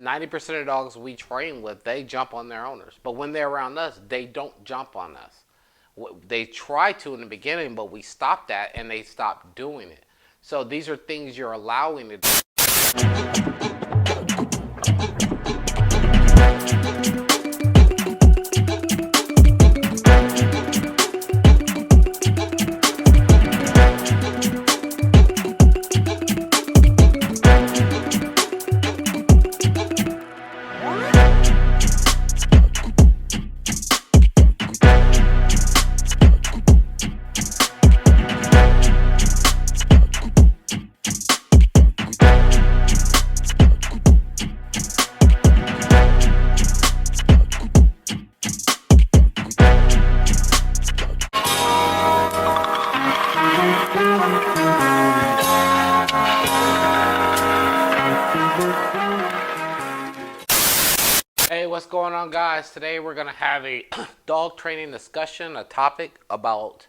90% of dogs we train with, they jump on their owners. But when they're around us, they don't jump on us. They try to in the beginning, but we stop that and they stop doing it. So these are things you're allowing to do. Hey, what's going on, guys? Today we're going to have a dog training discussion, a topic about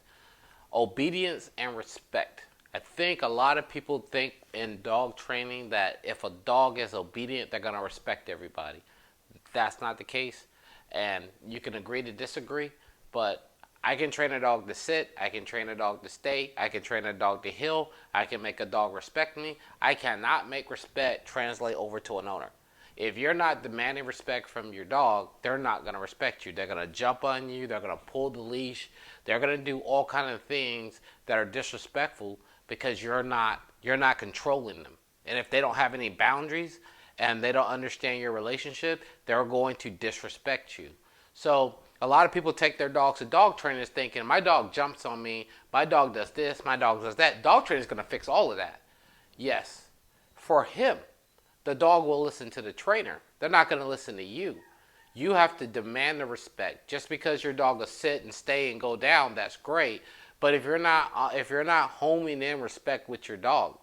obedience and respect. I think a lot of people think in dog training that if a dog is obedient, they're going to respect everybody. That's not the case, and you can agree to disagree, but I can train a dog to sit, I can train a dog to stay, I can train a dog to heel, I can make a dog respect me. I cannot make respect translate over to an owner. If you're not demanding respect from your dog, they're not going to respect you. They're going to jump on you. They're going to pull the leash. They're going to do all kind of things that are disrespectful because you're not controlling them. And if they don't have any boundaries and they don't understand your relationship, they're going to disrespect you. So a lot of people take their dogs to dog trainers thinking, my dog jumps on me, my dog does this, my dog does that. Dog training is going to fix all of that. Yes, for him. The dog will listen to the trainer. They're not going to listen to you. You have to demand the respect. Just because your dog will sit and stay and go down, that's great. But if you're not homing in respect with your dog,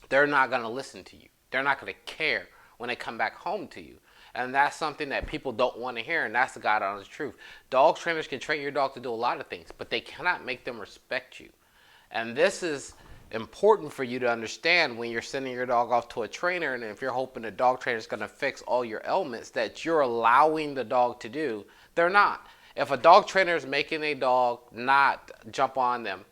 they're not going to listen to you. They're not going to care when they come back home to you. And that's something that people don't want to hear, and that's the God honest truth. Dog trainers can train your dog to do a lot of things, but they cannot make them respect you. And this is important for you to understand when you're sending your dog off to a trainer, and if you're hoping the dog trainer is going to fix all your ailments that you're allowing the dog to do, they're not. If a dog trainer is making a dog not jump on them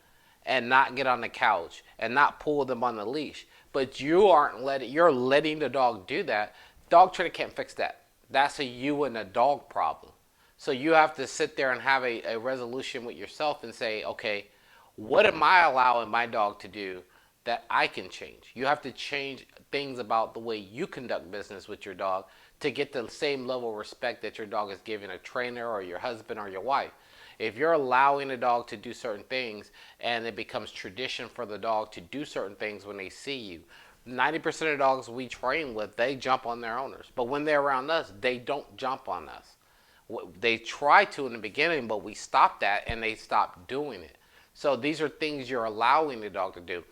and not get on the couch and not pull them on the leash, but you're letting the dog do that, dog trainer can't fix that. That's a you and a dog problem. So you have to sit there and have a resolution with yourself and say, okay, what am I allowing my dog to do that I can change? You have to change things about the way you conduct business with your dog to get the same level of respect that your dog is giving a trainer or your husband or your wife. If you're allowing a dog to do certain things and it becomes tradition for the dog to do certain things when they see you, 90% of dogs we train with, they jump on their owners. But when they're around us, they don't jump on us. They try to in the beginning, but we stop that and they stop doing it. So these are things you're allowing the dog to do.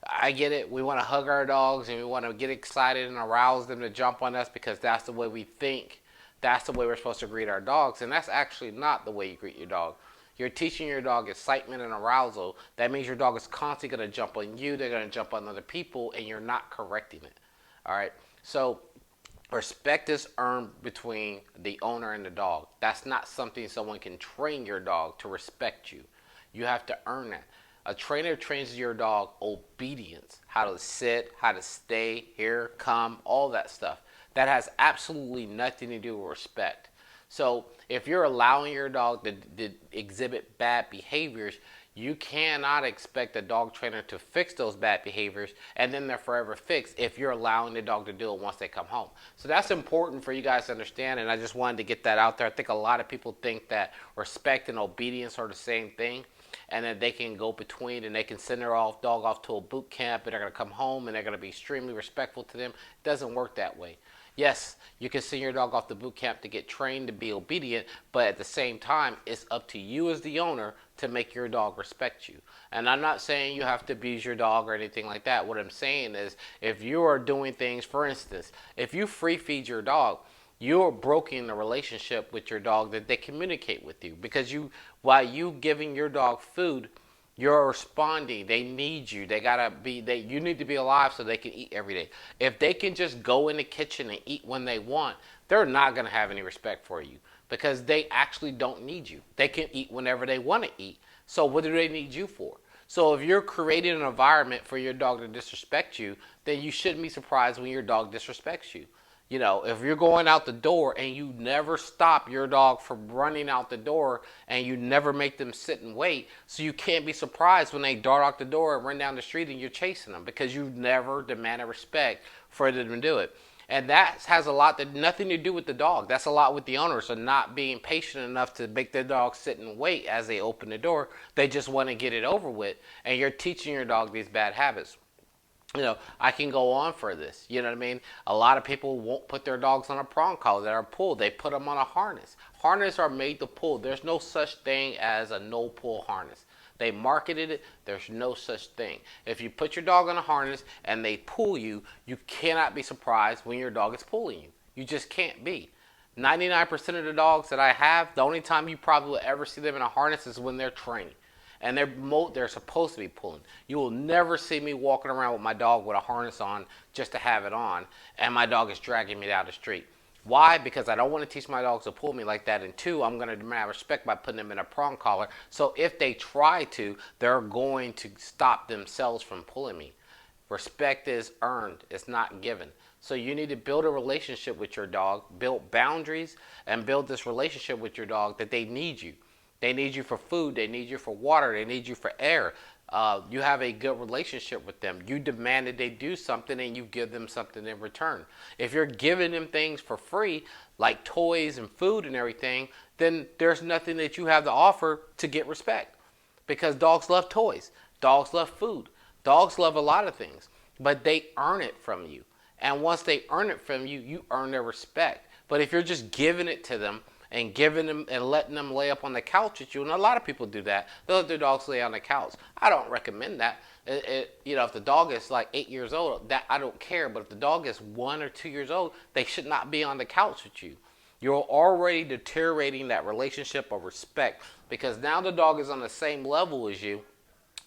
I get it. We want to hug our dogs and we want to get excited and arouse them to jump on us because that's the way we think. That's the way we're supposed to greet our dogs. And that's actually not the way you greet your dog. You're teaching your dog excitement and arousal. That means your dog is constantly going to jump on you. They're going to jump on other people and you're not correcting it. All right. So respect is earned between the owner and the dog. That's not something someone can train your dog to respect you. You have to earn that. A trainer trains your dog obedience, how to sit, how to stay, here, come, all that stuff. That has absolutely nothing to do with respect. So if you're allowing your dog to exhibit bad behaviors, you cannot expect a dog trainer to fix those bad behaviors and then they're forever fixed if you're allowing the dog to do it once they come home. So that's important for you guys to understand, and I just wanted to get that out there. I think a lot of people think that respect and obedience are the same thing and that they can go between and they can send their dog off to a boot camp and they're going to come home and they're going to be extremely respectful to them. It doesn't work that way. Yes, you can send your dog off to boot camp to get trained to be obedient, but at the same time, it's up to you as the owner to make your dog respect you. And I'm not saying you have to abuse your dog or anything like that. What I'm saying is if you are doing things, for instance, if you free feed your dog, you're broken the relationship with your dog that they communicate with you because while you giving your dog food, You're responding. They need you. You need to be alive so they can eat every day. If they can just go in the kitchen and eat when they want, they're not going to have any respect for you because they actually don't need you. They can eat whenever they want to eat. So what do they need you for? So if you're creating an environment for your dog to disrespect you, then you shouldn't be surprised when your dog disrespects you. You know, if you're going out the door and you never stop your dog from running out the door and you never make them sit and wait, so you can't be surprised when they dart out the door and run down the street and you're chasing them because you never demanded respect for them to do it. And that has nothing to do with the dog. That's a lot with the owners of not being patient enough to make their dog sit and wait as they open the door. They just want to get it over with, and you're teaching your dog these bad habits. You know, I can go on for this. You know what I mean? A lot of people won't put their dogs on a prong collar that are pulled. They put them on a harness. Harness are made to pull. There's no such thing as a no pull harness. They marketed it. There's no such thing. If you put your dog on a harness and they pull you, you cannot be surprised when your dog is pulling you. You just can't be. 99% of the dogs that I have, the only time you probably will ever see them in a harness is when they're training. And they're supposed to be pulling. You will never see me walking around with my dog with a harness on just to have it on, and my dog is dragging me down the street. Why? Because I don't want to teach my dogs to pull me like that. And two, I'm going to demand respect by putting them in a prong collar. So if they try to, they're going to stop themselves from pulling me. Respect is earned. It's not given. So you need to build a relationship with your dog, build boundaries, and build this relationship with your dog that they need you. They need you for food. They need you for water. They need you for air. You have a good relationship with them. You demand that they do something and you give them something in return. If you're giving them things for free, like toys and food and everything, then there's nothing that you have to offer to get respect. Because dogs love toys. Dogs love food. Dogs love a lot of things. But they earn it from you. And once they earn it from you, you earn their respect. But if you're just giving it to them, and giving them and letting them lay up on the couch with you. And a lot of people do that. They let their dogs lay on the couch. I don't recommend that. If the dog is like 8 years old, that I don't care. But if the dog is 1 or 2 years old, they should not be on the couch with you. You're already deteriorating that relationship of respect because now the dog is on the same level as you.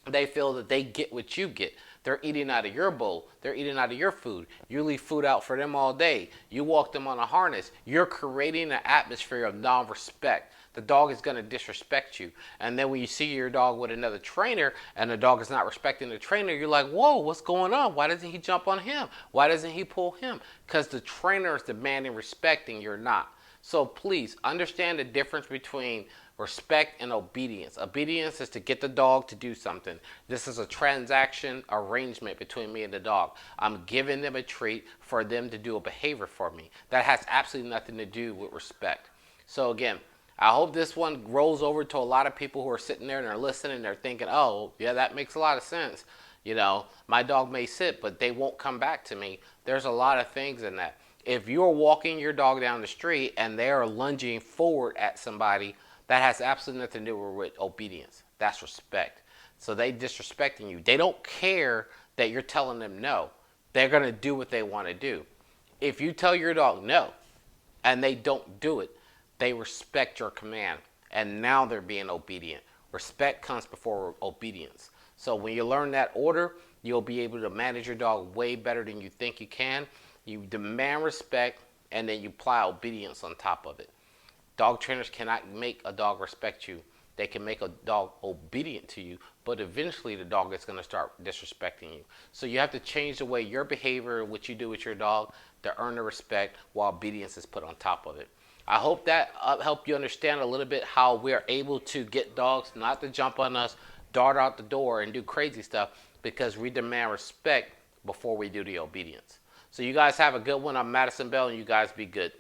They feel that they get what you get. They're eating out of your bowl. They're eating out of your food. You leave food out for them all day. You walk them on a harness. You're creating an atmosphere of non-respect. The dog is going to disrespect you. And then when you see your dog with another trainer and the dog is not respecting the trainer, you're like, whoa, what's going on? Why doesn't he jump on him? Why doesn't he pull him? Because the trainer is demanding respect and you're not. So please understand the difference between respect and obedience. Obedience is to get the dog to do something. This is a transaction arrangement between me and the dog. I'm giving them a treat for them to do a behavior for me. That has absolutely nothing to do with respect. So again, I hope this one rolls over to a lot of people who are sitting there and they're listening and they're thinking, oh, yeah, that makes a lot of sense. You know, my dog may sit, but they won't come back to me. There's a lot of things in that. If you're walking your dog down the street and they are lunging forward at somebody, that has absolutely nothing to do with obedience. That's respect. So they disrespecting you. They don't care that you're telling them no. They're going to do what they want to do. If you tell your dog no and they don't do it, they respect your command. And now they're being obedient. Respect comes before obedience. So when you learn that order, you'll be able to manage your dog way better than you think you can. You demand respect and then you apply obedience on top of it. Dog trainers cannot make a dog respect you. They can make a dog obedient to you, but eventually the dog is going to start disrespecting you. So you have to change the way your behavior, what you do with your dog, to earn the respect while obedience is put on top of it. I hope that helped you understand a little bit how we are able to get dogs not to jump on us, dart out the door, and do crazy stuff because we demand respect before we do the obedience. So you guys have a good one. I'm Madison Bell, and you guys be good.